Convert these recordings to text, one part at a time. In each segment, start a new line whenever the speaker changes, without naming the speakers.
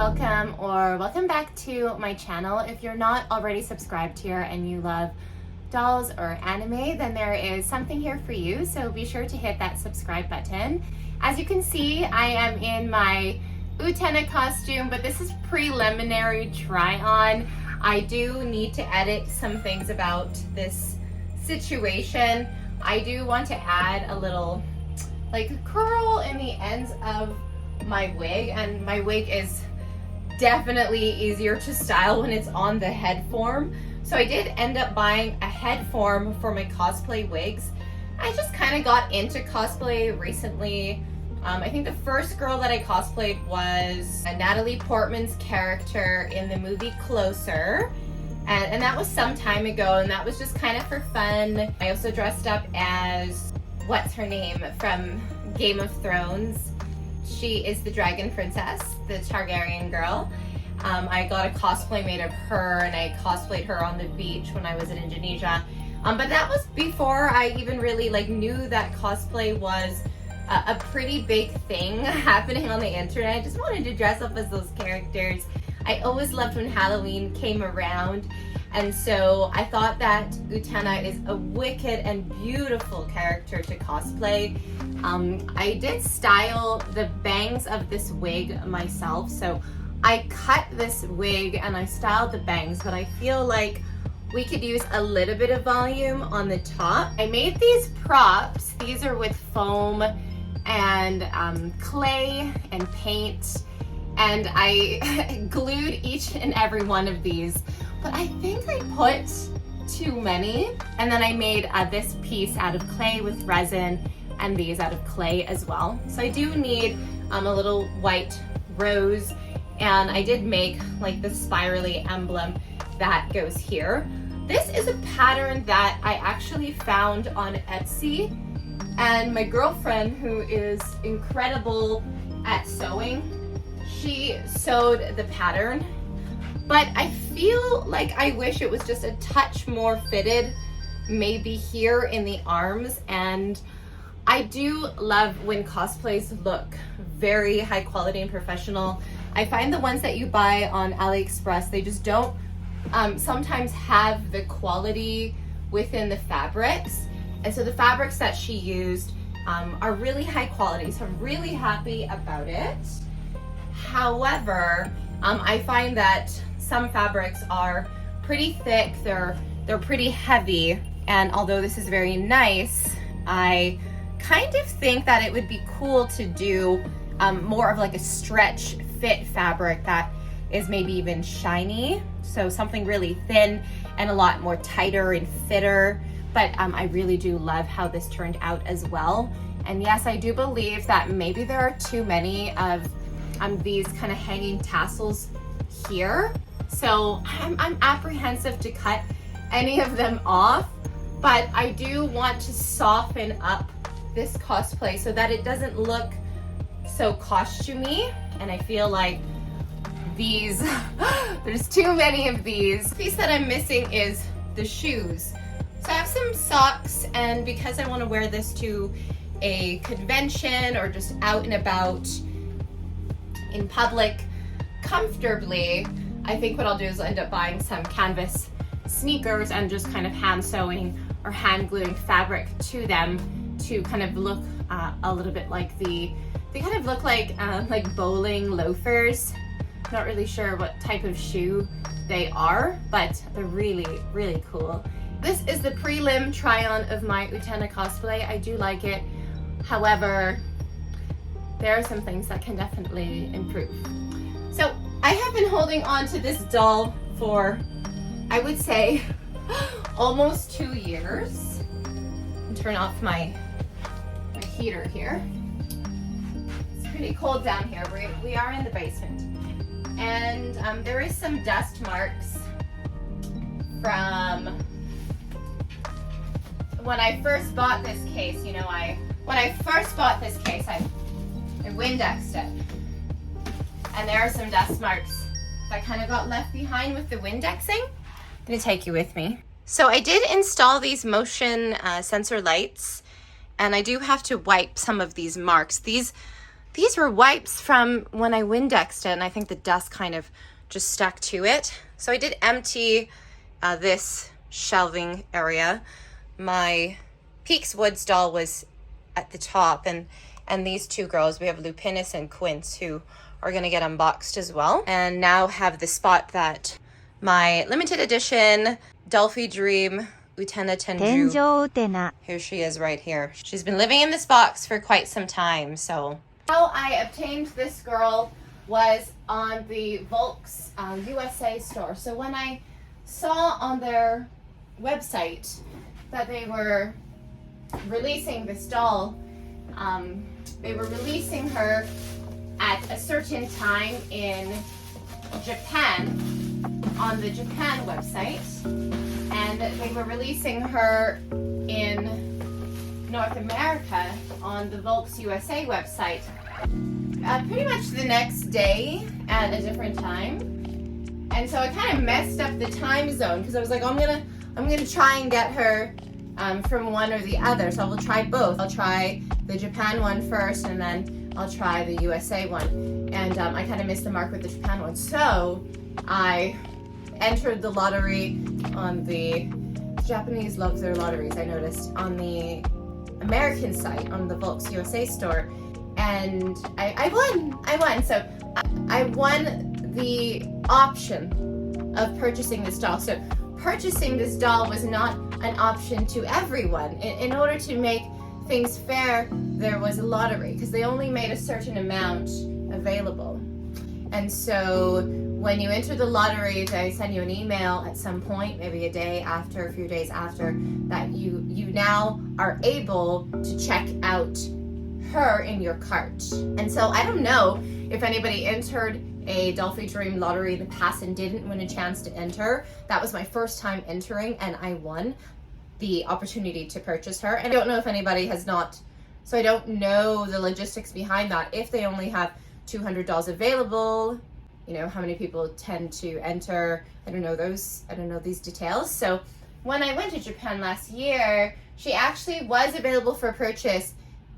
welcome or welcome back to my channel. If you're not already subscribed here and you love dolls or anime, then there is something here for you, so be sure to hit that subscribe button. As you can see, I am in my Utena costume, but this is preliminary try on. I do need to edit some things about this situation. I do want to add a little like curl in the ends of my wig, and my wig is definitely easier to style when it's on the head form. So I did end up buying a head form for my cosplay wigs. I just kind of got into cosplay recently. I think the first girl that I cosplayed was Natalie Portman's character in the movie Closer. And that was some time ago, and that was just kind of for fun. I also dressed up as, what's her name, from Game of Thrones. She is the dragon princess, the Targaryen girl. I got a cosplay made of her, and I cosplayed her on the beach when I was in Indonesia. But that was before I even really knew that cosplay was a pretty big thing happening on the internet. I just wanted to dress up as those characters. I always loved when Halloween came around, and so I thought that Utena is a wicked and beautiful character to cosplay. I did style the bangs of this wig myself, so I cut this wig and I styled the bangs, but I feel like we could use a little bit of volume on the top. I made these props. These are with foam and clay and paint, and I glued each and every one of these, but I think I put too many. And then I made this piece out of clay with resin, and these out of clay as well. So I do need a little white rose, and I did make the spirally emblem that goes here. This is a pattern that I actually found on Etsy, and my girlfriend, who is incredible at sewing, she sewed the pattern, but I feel like I wish it was just a touch more fitted, maybe here in the arms. And I do love when cosplays look very high quality and professional. I find the ones that you buy on AliExpress, they just don't sometimes have the quality within the fabrics. And so the fabrics that she used are really high quality, so I'm really happy about it. However, I find that some fabrics are pretty thick, they're pretty heavy, and although this is very nice, I kind of think that it would be cool to do more of a stretch fit fabric that is maybe even shiny, so something really thin and a lot more tighter and fitter. But I really do love how this turned out as well. And yes, I do believe that maybe there are too many of these kind of hanging tassels here, so I'm apprehensive to cut any of them off, but I do want to soften up this cosplay so that it doesn't look so costumey. And I feel like these there's too many of these. The piece that I'm missing is the shoes. So I have some socks, and because I want to wear this to a convention or just out and about in public comfortably, I think what I'll do is end up buying some canvas sneakers and just kind of hand sewing or hand gluing fabric to them to kind of look a little bit like they kind of look like bowling loafers. Not really sure what type of shoe they are, but they're really, really cool. This is the prelim try-on of my Utena cosplay. I do like it. However, there are some things that can definitely improve. So I have been holding on to this doll for, I would say, almost 2 years. I'll turn off my heater here. It's pretty cold down here. We are in the basement. And there is some dust marks from when I first bought this case. When I first bought this case, I Windexed it. And there are some dust marks that kind of got left behind with the Windexing. I'm gonna take you with me. So I did install these motion sensor lights, and I do have to wipe some of these marks. These These were wipes from when I Windexed it, and I think the dust kind of just stuck to it. So I did empty this shelving area. My Peaks Woods doll was at the top, and these two girls, we have Lupinus and Quince, who are gonna get unboxed as well. And now have the spot that my limited edition Dollfie Dream Utena Tenjou. Here she is right here. She's been living in this box for quite some time, so. How I obtained this girl was on the Volks USA store. So when I saw on their website that they were releasing this doll, they were releasing her at a certain time in Japan on the Japan website, and they were releasing her in North America on the Volks USA website pretty much the next day at a different time. And so I kind of messed up the time zone because I was like, I'm gonna try and get her from one or the other. So I will try both. I'll try the Japan one first, and then I'll try the USA one. And I kind of missed the mark with the Japan one. So I entered the lottery on the Japanese love their lotteries, I noticed, on the American site, on the Volks USA store. And I won. So I won the option of purchasing this doll. So purchasing this doll was not an option to everyone. In order to make things fair, there was a lottery because they only made a certain amount available. And so when you enter the lottery, they send you an email at some point, maybe a day after, a few days after, that you now are able to check out her in your cart. And so I don't know if anybody entered a Dollfie Dream lottery in the past and didn't win a chance to enter. That was my first time entering, and I won the opportunity to purchase her. And I don't know if anybody has not, so I don't know the logistics behind that. If they only have 200 dolls available, you know, how many people tend to enter. I don't know these details. So when I went to Japan last year, she actually was available for purchase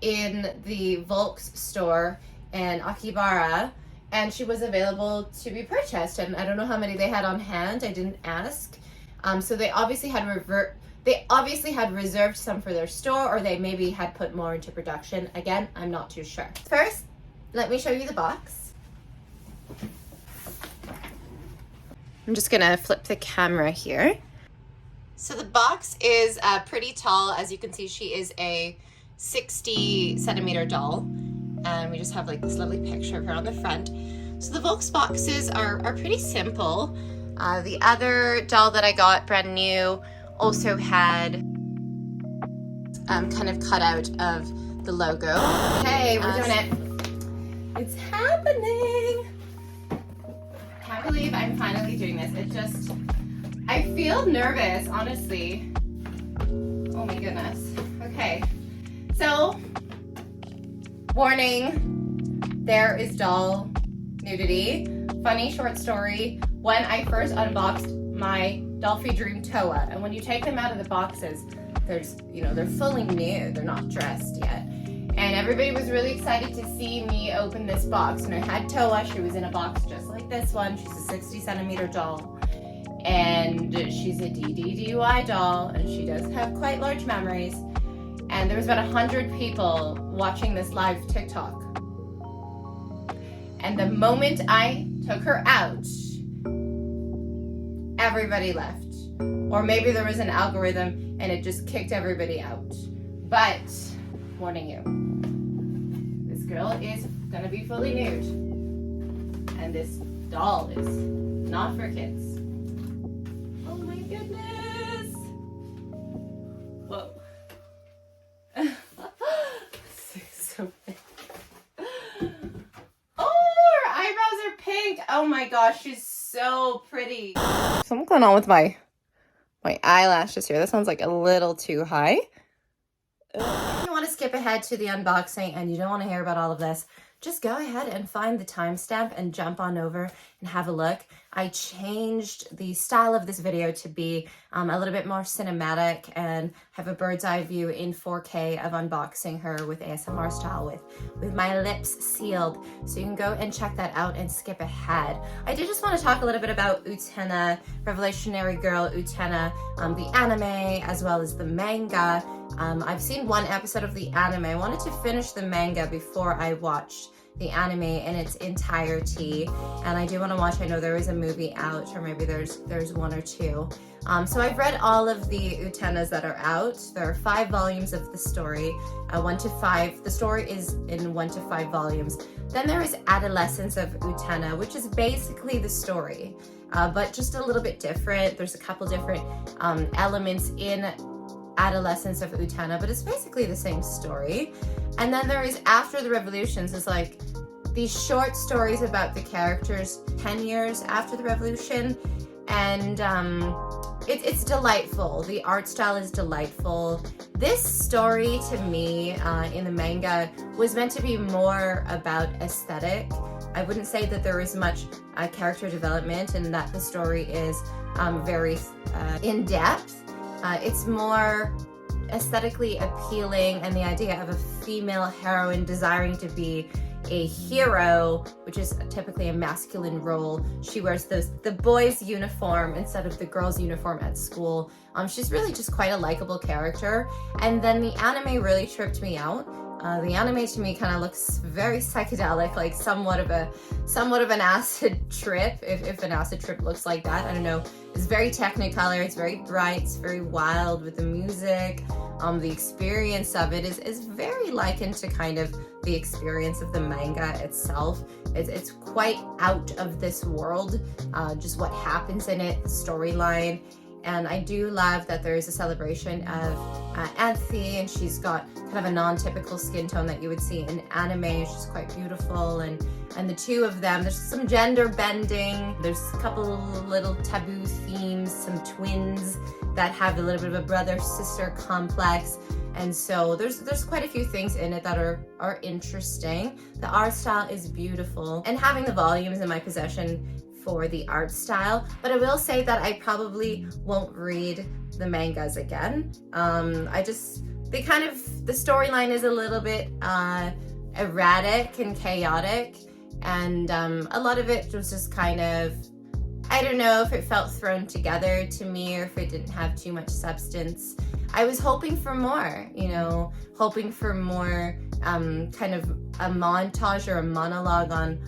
in the Volks store in Akibara, and she was available to be purchased. And I don't know how many they had on hand. I didn't ask. So they obviously had reserved some for their store, or they maybe had put more into production. Again, I'm not too sure. First, let me show you the box. I'm just gonna flip the camera here. So the box is pretty tall. As you can see, she is a 60 centimeter doll, and we just have like this lovely picture of her on the front. So the Volks boxes are pretty simple. The other doll that I got brand new also had kind of cut out of the logo. Hey, we're doing it. It's happening. Can't believe I'm finally doing this. I feel nervous, honestly. Oh my goodness. Okay. So, warning, there is doll nudity. Funny short story, when I first unboxed my Dollfie Dream Toa, and when you take them out of the boxes, they're fully nude, they're not dressed yet. And everybody was really excited to see me open this box. And I had Toa, she was in a box just like this one. She's a 60 centimeter doll. And she's a DDDY doll, and she does have quite large memories. And there was about 100 people watching this live TikTok. And the moment I took her out, everybody left. Or maybe there was an algorithm and it just kicked everybody out. But, warning you, this girl is gonna be fully nude. And this doll is not for kids. Oh my goodness. Whoa. So big. Oh, her eyebrows are pink. Oh my gosh, she's so pretty. Something going on with my eyelashes here. That sounds like a little too high. If you want to skip ahead to the unboxing and you don't want to hear about all of this, just go ahead and find the timestamp and jump on over and have a look. I changed the style of this video to be a little bit more cinematic and have a bird's eye view in 4K of unboxing her with ASMR style with my lips sealed. So you can go and check that out and skip ahead. I did just want to talk a little bit about Utena, Revolutionary Girl Utena, the anime as well as the manga. I've seen one episode of the anime. I wanted to finish the manga before I watched the anime in its entirety, and I do want to watch. I know there is a movie out, or maybe there's one or two. So I've read all of the Utenas that are out. There are 5 volumes of the story, 1 to 5. The story is in 1 to 5 volumes. Then there is Adolescence of Utena, which is basically the story, but just a little bit different. There's a couple different elements in Adolescence of Utena, but it's basically the same story. And then there is After the Revolutions, is like these short stories about the characters 10 years after the revolution, and it's delightful. The art style is delightful. This story to me in the manga was meant to be more about aesthetic. I wouldn't say that there is much character development and that the story is very in-depth. It's more aesthetically appealing, and the idea of a female heroine desiring to be a hero, which is typically a masculine role. She wears the boys' uniform instead of the girls' uniform at school. She's really just quite a likable character. And then the anime really tripped me out. The anime to me kind of looks very psychedelic, like somewhat of an acid trip, if an acid trip looks like that. I don't know. It's very technicolor, it's very bright, it's very wild with the music. The experience of it is very likened to kind of the experience of the manga itself. It's quite out of this world, just what happens in it, the storyline. And I do love that there is a celebration of Anthy, and she's got kind of a non-typical skin tone that you would see in anime. She's quite beautiful, and the two of them, there's some gender bending, there's a couple little taboo themes, some twins that have a little bit of a brother-sister complex. And so there's quite a few things in it that are interesting. The art style is beautiful, and having the volumes in my possession for the art style, but I will say that I probably won't read the mangas again. The storyline is a little bit erratic and chaotic, and a lot of it was just kind of, I don't know if it felt thrown together to me or if it didn't have too much substance. I was hoping for more, hoping for more kind of a montage or a monologue on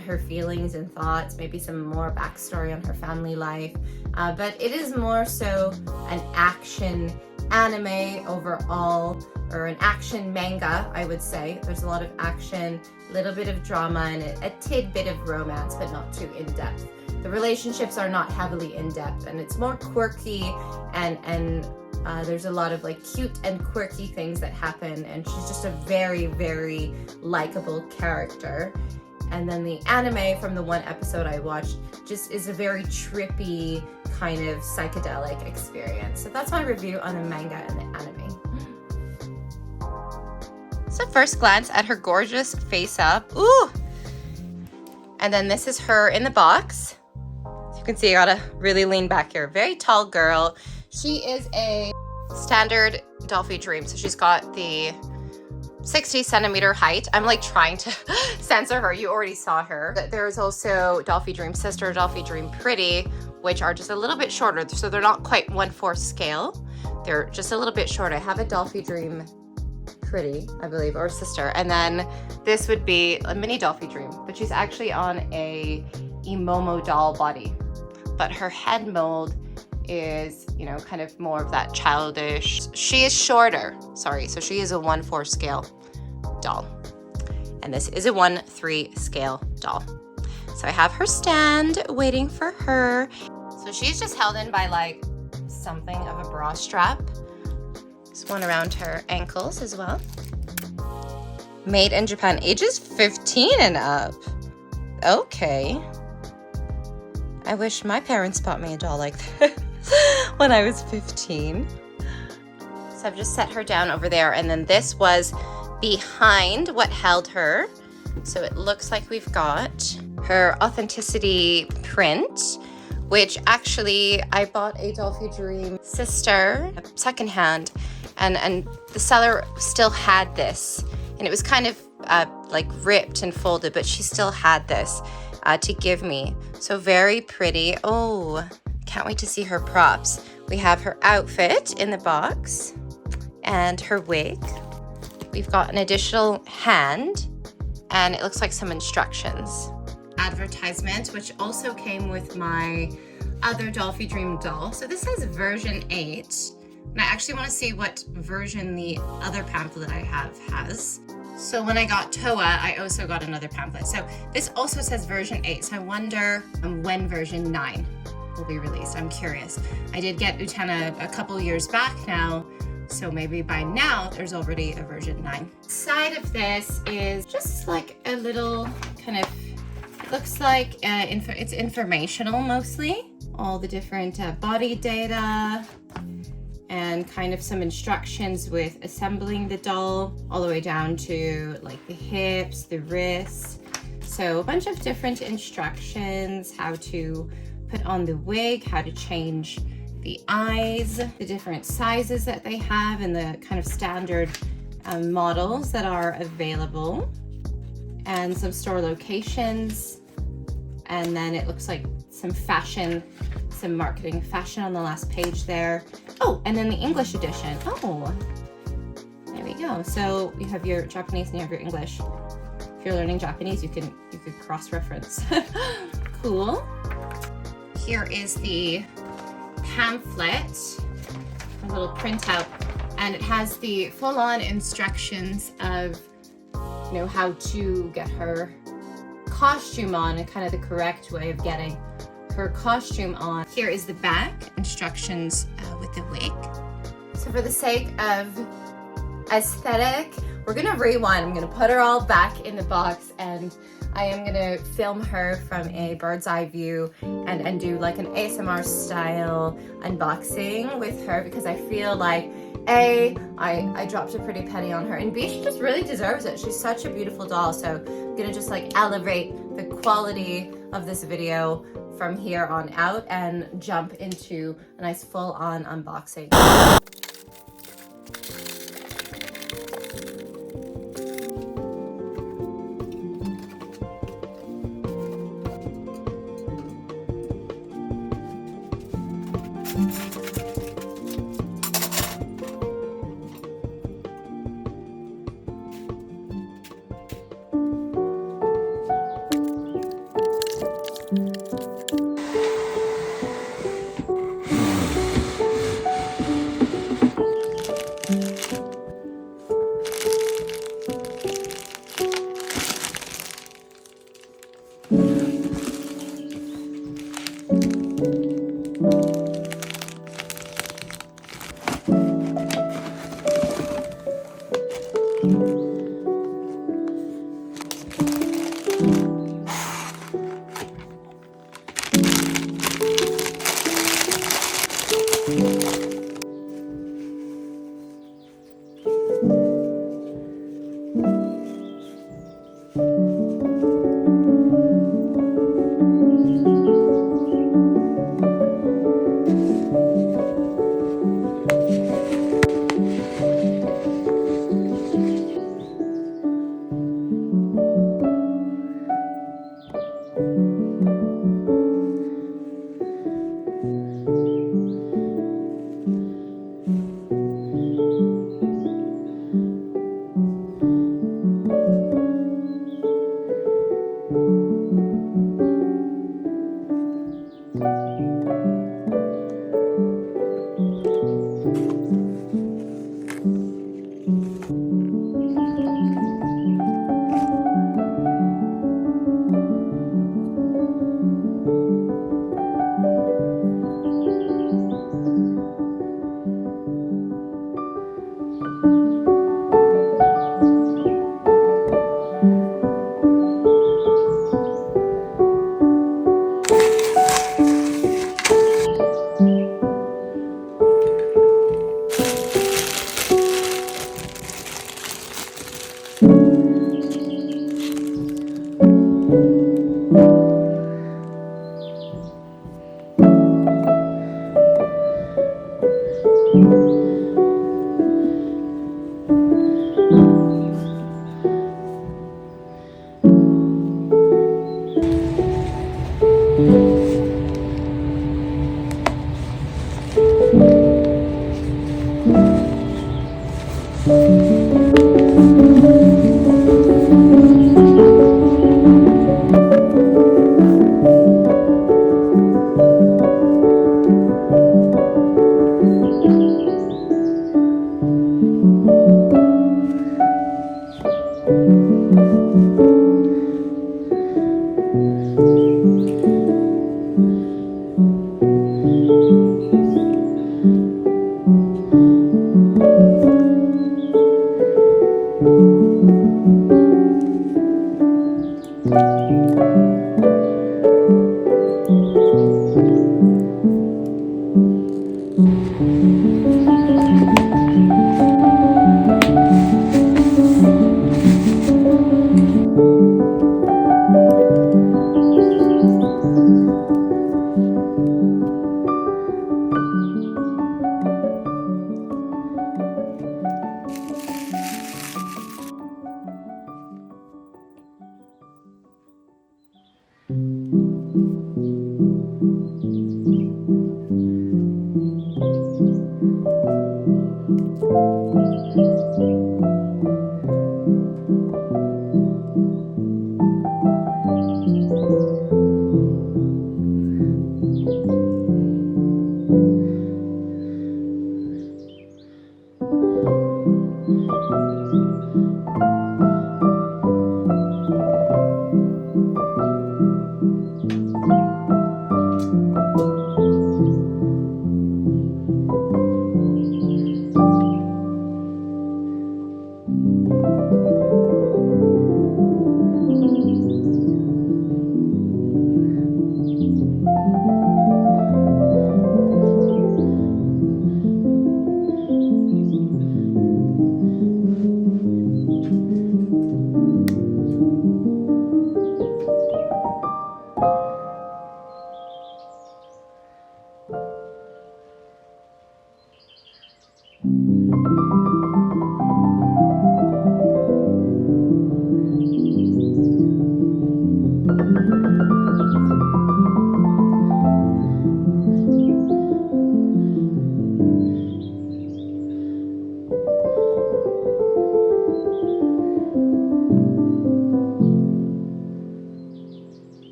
her feelings and thoughts, maybe some more backstory on her family life. But it is more so an action anime overall, or an action manga, I would say. There's a lot of action, a little bit of drama, and a tidbit of romance, but not too in-depth. The relationships are not heavily in-depth, and it's more quirky, and there's a lot of like cute and quirky things that happen, and she's just a very, very likable character. And then the anime from the one episode I watched just is a very trippy kind of psychedelic experience. So that's my review on the manga and the anime. So first glance at her gorgeous face up. Ooh! And then this is her in the box. As you can see, I gotta really lean back here. Very tall girl. She is a standard Dollfie dream. So she's got the 60 centimeter height. I'm like trying to censor her. You already saw her. There's also Dollfie Dream Sister, Dollfie Dream Pretty, which are just a little bit shorter. So they're not quite 1/4 scale. They're just a little bit short. I have a Dollfie Dream Pretty, I believe, or Sister. And then this would be a mini Dollfie Dream, but she's actually on a Imomo doll body. But her head mold is, kind of more of that childish. She is shorter, sorry. So she is a 1/4 scale doll. And this is a 1/3 scale doll. So I have her stand waiting for her. So she's just held in by like something of a bra strap. There's one around her ankles as well. Made in Japan, ages 15 and up. Okay. I wish my parents bought me a doll like that when I was 15. So I've just set her down over there, and then this was behind what held her. So it looks like we've got her authenticity print, which actually I bought a Dollfie Dream sister secondhand, and the seller still had this, and it was kind of like ripped and folded, but she still had this to give me. So very pretty. Oh, can't wait to see her props. We have her outfit in the box and her wig. We've got an additional hand, and it looks like some instructions. Advertisement, which also came with my other Dollfie Dream doll. So this says version 8, and I actually want to see what version the other pamphlet I have has. So when I got Toa, I also got another pamphlet. So this also says version 8, so I wonder when version 9 will be released. I'm curious. I did get Utena a couple years back now, so maybe by now there's already a version 9. Side of this is just like a little kind of, it looks like it's informational mostly. All the different body data and kind of some instructions with assembling the doll all the way down to like the hips, the wrists. So a bunch of different instructions, how to put on the wig, how to change the eyes, the different sizes that they have, and the kind of standard models that are available, and some store locations. And then it looks like some fashion, some marketing fashion on the last page there. Oh, and then the English edition. Oh, there we go. So you have your Japanese and you have your English. If you're learning Japanese, you could cross-reference. Cool. Here is the pamphlet, a little printout, and it has the full-on instructions of, you know, how to get her costume on and kind of the correct way of getting her costume on. Here is the back instructions with the wig. So for the sake of aesthetic, we're gonna rewind. I'm gonna put her all back in the box, and I am gonna film her from a bird's eye view and do like an ASMR style unboxing with her, because I feel like A, I dropped a pretty penny on her, and B, she just really deserves it. She's such a beautiful doll. So I'm gonna just like elevate the quality of this video from here on out and jump into a nice full-on unboxing.